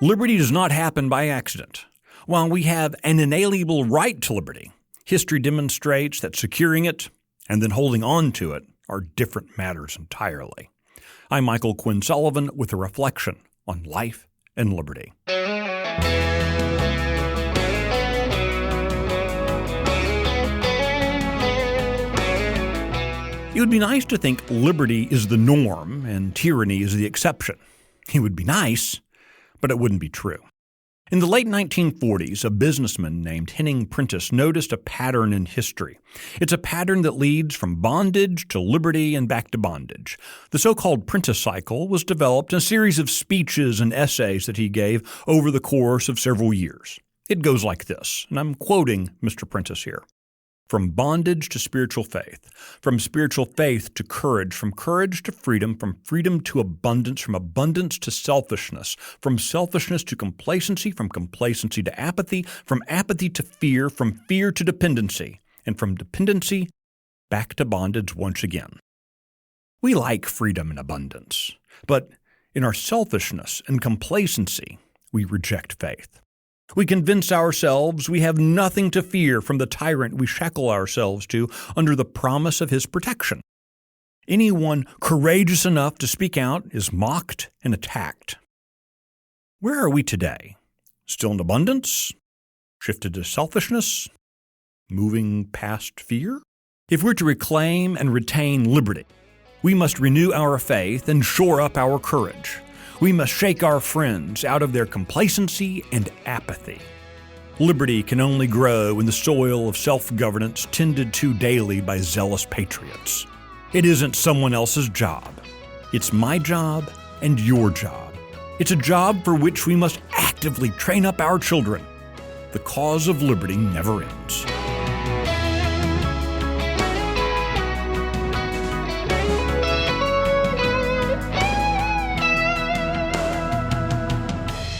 Liberty does not happen by accident. While we have an inalienable right to liberty, history demonstrates that securing it and then holding on to it are different matters entirely. I'm Michael Quinn Sullivan with a reflection on life and liberty. It would be nice to think liberty is the norm and tyranny is the exception. It would be nice, but it wouldn't be true. In the late 1940s, a businessman named Henning Prentice noticed a pattern in history. It's a pattern that leads from bondage to liberty and back to bondage. The so-called Prentice cycle was developed in a series of speeches and essays that he gave over the course of several years. It goes like this, and I'm quoting Mr. Prentice here. From bondage to spiritual faith, from spiritual faith to courage, from courage to freedom to abundance, from abundance to selfishness, from selfishness to complacency, from complacency to apathy, from apathy to fear, from fear to dependency, and from dependency back to bondage once again. We like freedom and abundance, but in our selfishness and complacency, we reject faith. We convince ourselves we have nothing to fear from the tyrant we shackle ourselves to under the promise of his protection. Anyone courageous enough to speak out is mocked and attacked. Where are we today? Still in abundance? Shifted to selfishness? Moving past fear? If we're to reclaim and retain liberty, we must renew our faith and shore up our courage. We must shake our friends out of their complacency and apathy. Liberty can only grow in the soil of self-governance tended to daily by zealous patriots. It isn't someone else's job. It's my job and your job. It's a job for which we must actively train up our children. The cause of liberty never ends.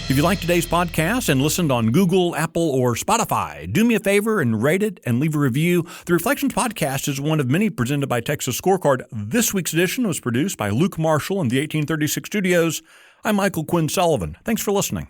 If you like today's podcast and listened on Google, Apple, or Spotify, do me a favor and rate it and leave a review. The Reflections Podcast is one of many presented by Texas Scorecard. This week's edition was produced by Luke Marshall in the 1836 studios. I'm Michael Quinn Sullivan. Thanks for listening.